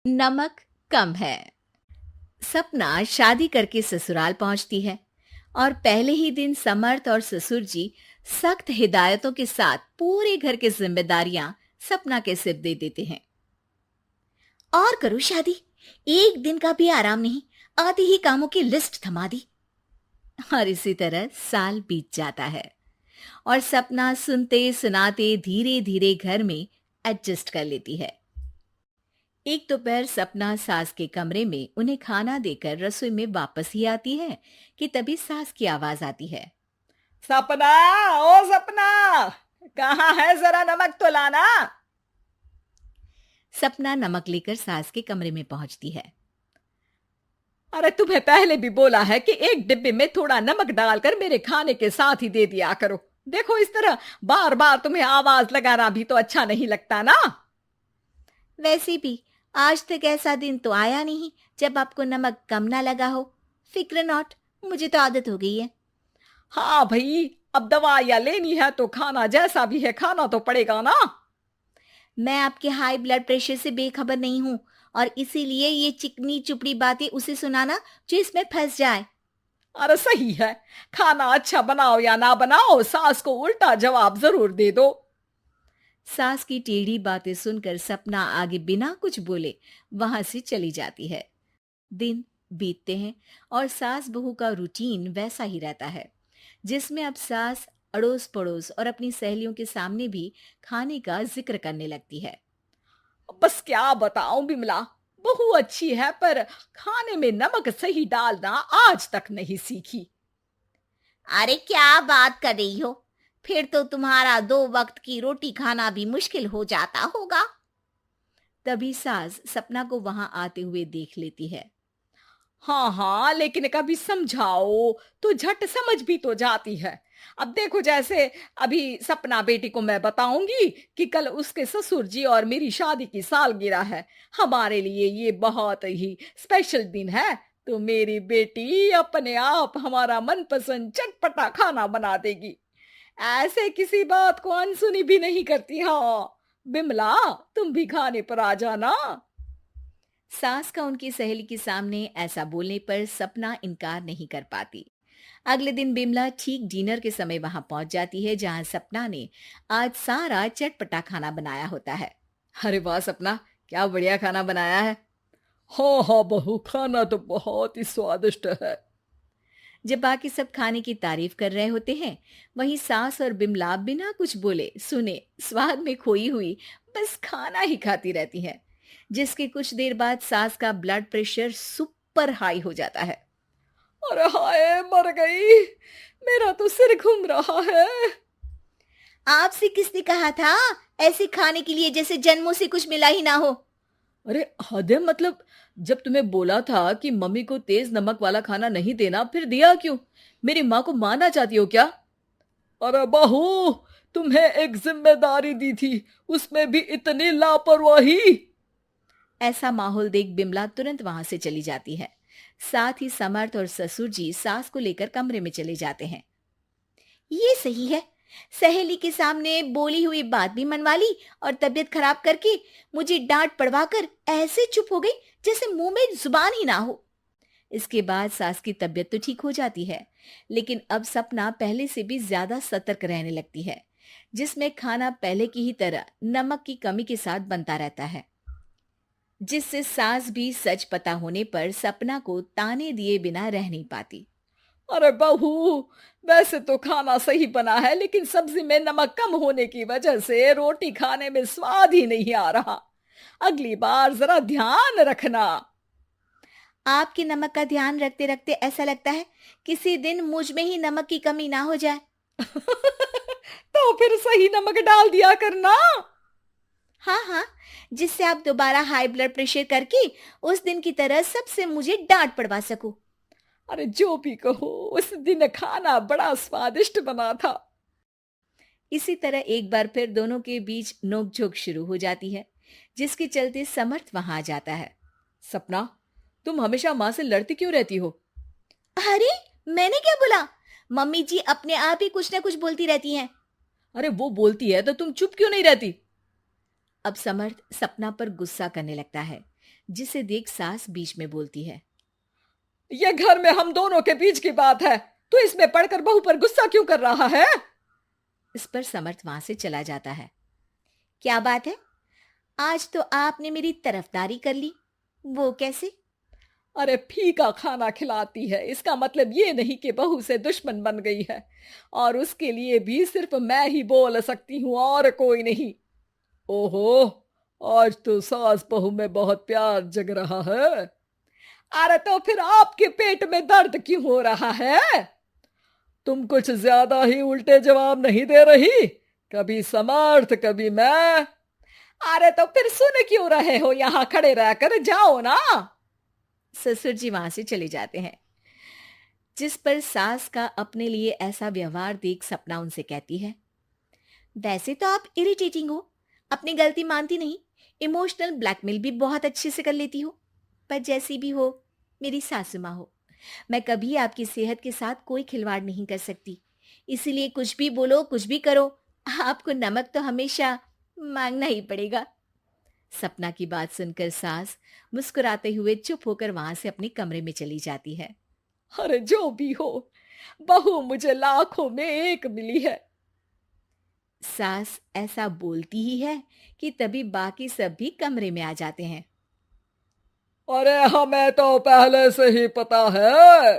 नमक कम है। सपना शादी करके ससुराल पहुंचती है और पहले ही दिन समर्थ और ससुर जी सख्त हिदायतों के साथ पूरे घर की जिम्मेदारियां सपना के सिर दे देते हैं। और करो शादी, एक दिन का भी आराम नहीं, आते ही कामों की लिस्ट थमा दी। और इसी तरह साल बीत जाता है और सपना सुनते सुनाते धीरे धीरे घर में एडजस्ट कर लेती है। एक दोपहर सपना सास के कमरे में उन्हें खाना देकर रसोई में वापस ही आती है कि तभी सास की आवाज आती है। सपना, ओ सपना, कहाँ है? जरा नमक तो लाना। सपना नमक लेकर सास के कमरे में पहुंचती है। अरे तुम्हें पहले भी बोला है कि एक डिब्बे में थोड़ा नमक डालकर मेरे खाने के साथ ही दे दिया करो। देखो, इस तरह बार बार तुम्हें आवाज लगाना भी तो अच्छा नहीं लगता ना। वैसे भी आज तक ऐसा दिन तो आया नहीं जब आपको नमक कम ना लगा हो। फिक्र नॉट, मुझे तो आदत हो गई है। हाँ भाई, अब दवाइयाँ लेनी है तो खाना जैसा भी है खाना तो पड़ेगा ना। मैं आपके हाई ब्लड प्रेशर से बेखबर नहीं हूं और इसीलिए ये चिकनी चुपड़ी बातें उसे सुनाना जो इसमें फंस जाए। अरे सही है, खाना अच्छा बनाओ या ना बनाओ, सास को उल्टा जवाब जरूर दे दो। सास की टेढ़ी बातें सुनकर सपना आगे बिना कुछ बोले वहां से चली जाती है। दिन बीतते हैं और सास बहू का रूटीन वैसा ही रहता है, जिसमें अब सास अड़ोस पड़ोस और अपनी सहेलियों के सामने भी खाने का जिक्र करने लगती है। बस क्या बताऊं बिमला, बहू अच्छी है पर खाने में नमक सही डालना आज तक नहीं सीखी। अरे क्या बात कर रही हो? फिर तो तुम्हारा 2 वक्त की रोटी खाना भी मुश्किल हो जाता होगा। तभी सास सपना को वहां आते हुए देख लेती है। हाँ हाँ, लेकिन कभी समझाओ तो झट समझ भी तो जाती है। अब देखो, जैसे अभी सपना बेटी को मैं बताऊंगी कि कल उसके ससुर जी और मेरी शादी की सालगिरह है, हमारे लिए ये बहुत ही स्पेशल दिन है, तो मेरी बेटी अपने आप हमारा मनपसंद चटपटा खाना बना देगी। ऐसे किसी बात को अनसुनी भी नहीं करती। हाँ बिमला, तुम भी खाने पर आ जाना। सास का उनकी सहेली के सामने ऐसा बोलने पर सपना इनकार नहीं कर पाती। अगले दिन बिमला ठीक डिनर के समय वहां पहुंच जाती है जहां सपना ने आज सारा चटपटा खाना बनाया होता है। अरे वाह सपना, क्या बढ़िया खाना बनाया है। हाँ हाँ बहू, खाना तो बहुत ही स्वादिष्ट है। जब बाकी सब खाने की तारीफ कर रहे होते हैं, वहीं सास और बिमला बिना कुछ बोले सुने स्वाद में खोई हुई बस खाना ही खाती रहती हैं, जिसके कुछ देर बाद सास का ब्लड प्रेशर सुपर हाई हो जाता है। अरे हाय, मर गई, मेरा तो सिर घूम रहा है। आपसे किसने कहा था ऐसे खाने के लिए जैसे जन्मों से कुछ मिला ही ना हो? अरे हद है, मतलब जब तुम्हें बोला था कि मम्मी को तेज नमक वाला खाना नहीं देना, फिर दिया क्यों? मेरी माँ को मारना चाहती हो क्या? अरे बहू, तुम्हें एक जिम्मेदारी दी थी, उसमें भी इतनी लापरवाही। ऐसा माहौल देख बिमला तुरंत वहां से चली जाती है। साथ ही समर्थ और ससुर जी सास को लेकर कमरे में चले जाते हैं। ये सही है, सहेली के सामने बोली हुई बात भी मनवा ली और तबीयत खराब करके मुझे डांट पड़वा कर ऐसे चुप हो गई जैसे मुंह में जुबान ही ना हो। इसके बाद सास की तबीयत तो ठीक हो जाती है, लेकिन अब सपना पहले से भी ज्यादा सतर्क रहने लगती है, जिसमें खाना पहले की ही तरह नमक की कमी के साथ बनता रहता है, जिससे सास भी सच पता होने पर सपना को ताने दिए बिना रह नहीं पाती। अरे बहू, वैसे तो खाना सही बना है, लेकिन सब्जी में नमक कम होने की वजह से रोटी खाने में स्वाद ही नहीं आ रहा। अगली बार जरा ध्यान रखना। आपके नमक का ध्यान रखते रखते ऐसा लगता है किसी दिन मुझ में ही नमक की कमी ना हो जाए। तो फिर सही नमक डाल दिया करना। हाँ हाँ, जिससे आप दोबारा हाई ब्लड प्रेशर करके उस दिन की तरह सबसे मुझे डांट पड़वा सको। अरे जो भी कहो, उस दिन खाना बड़ा स्वादिष्ट बना था। इसी तरह एक बार फिर दोनों के बीच नोकझोंक शुरू हो जाती है, जिसके चलते समर्थ वहां आ जाता है। सपना, तुम हमेशा माँ से लड़ती क्यों रहती हो? अरे, मैंने क्या बोला? मम्मी जी अपने आप ही कुछ ना कुछ बोलती रहती हैं। अरे वो बोलती है तो तुम चुप क्यों नहीं रहती? अब समर्थ सपना पर गुस्सा करने लगता है, जिसे देख सास बीच में बोलती है। ये घर में हम दोनों के बीच की बात है, तू इसमें पढ़कर बहू पर गुस्सा क्यों कर रहा है? इस पर समर्थ वहां से चला जाता है। क्या बात है, आज तो आपने मेरी तरफदारी कर ली, वो कैसे? अरे फीका खाना खिलाती है, इसका मतलब ये नहीं कि बहू से दुश्मन बन गई है, और उसके लिए भी सिर्फ मैं ही बोल सकती हूँ और कोई नहीं। ओहो, आज तो सास बहू में बहुत प्यार जग रहा है। अरे तो फिर आपके पेट में दर्द क्यों हो रहा है? तुम कुछ ज्यादा ही उल्टे जवाब नहीं दे रही, कभी समर्थ कभी मैं। अरे तो फिर सुन क्यों रहे हो, यहां खड़े रहकर जाओ ना। ससुर जी वहां से चले जाते हैं, जिस पर सास का अपने लिए ऐसा व्यवहार देख सपना उनसे कहती है, वैसे तो आप इरिटेटिंग हो, अपनी गलती मानती नहीं, इमोशनल ब्लैकमेल भी बहुत अच्छे से कर लेती हो, पर जैसी भी हो, मेरी सासू माँ हो, मैं कभी आपकी सेहत के साथ कोई खिलवाड़ नहीं कर सकती, इसीलिए कुछ भी बोलो कुछ भी करो, आपको नमक तो हमेशा मांगना ही पड़ेगा। सपना की बात सुनकर सास मुस्कुराते हुए चुप होकर वहां से अपने कमरे में चली जाती है। अरे जो भी हो, बहू मुझे लाखों में एक मिली है। सास ऐसा बोलती ही है कि तभी बाकी सब भी कमरे में आ जाते हैं। अरे हमें तो पहले से ही पता है,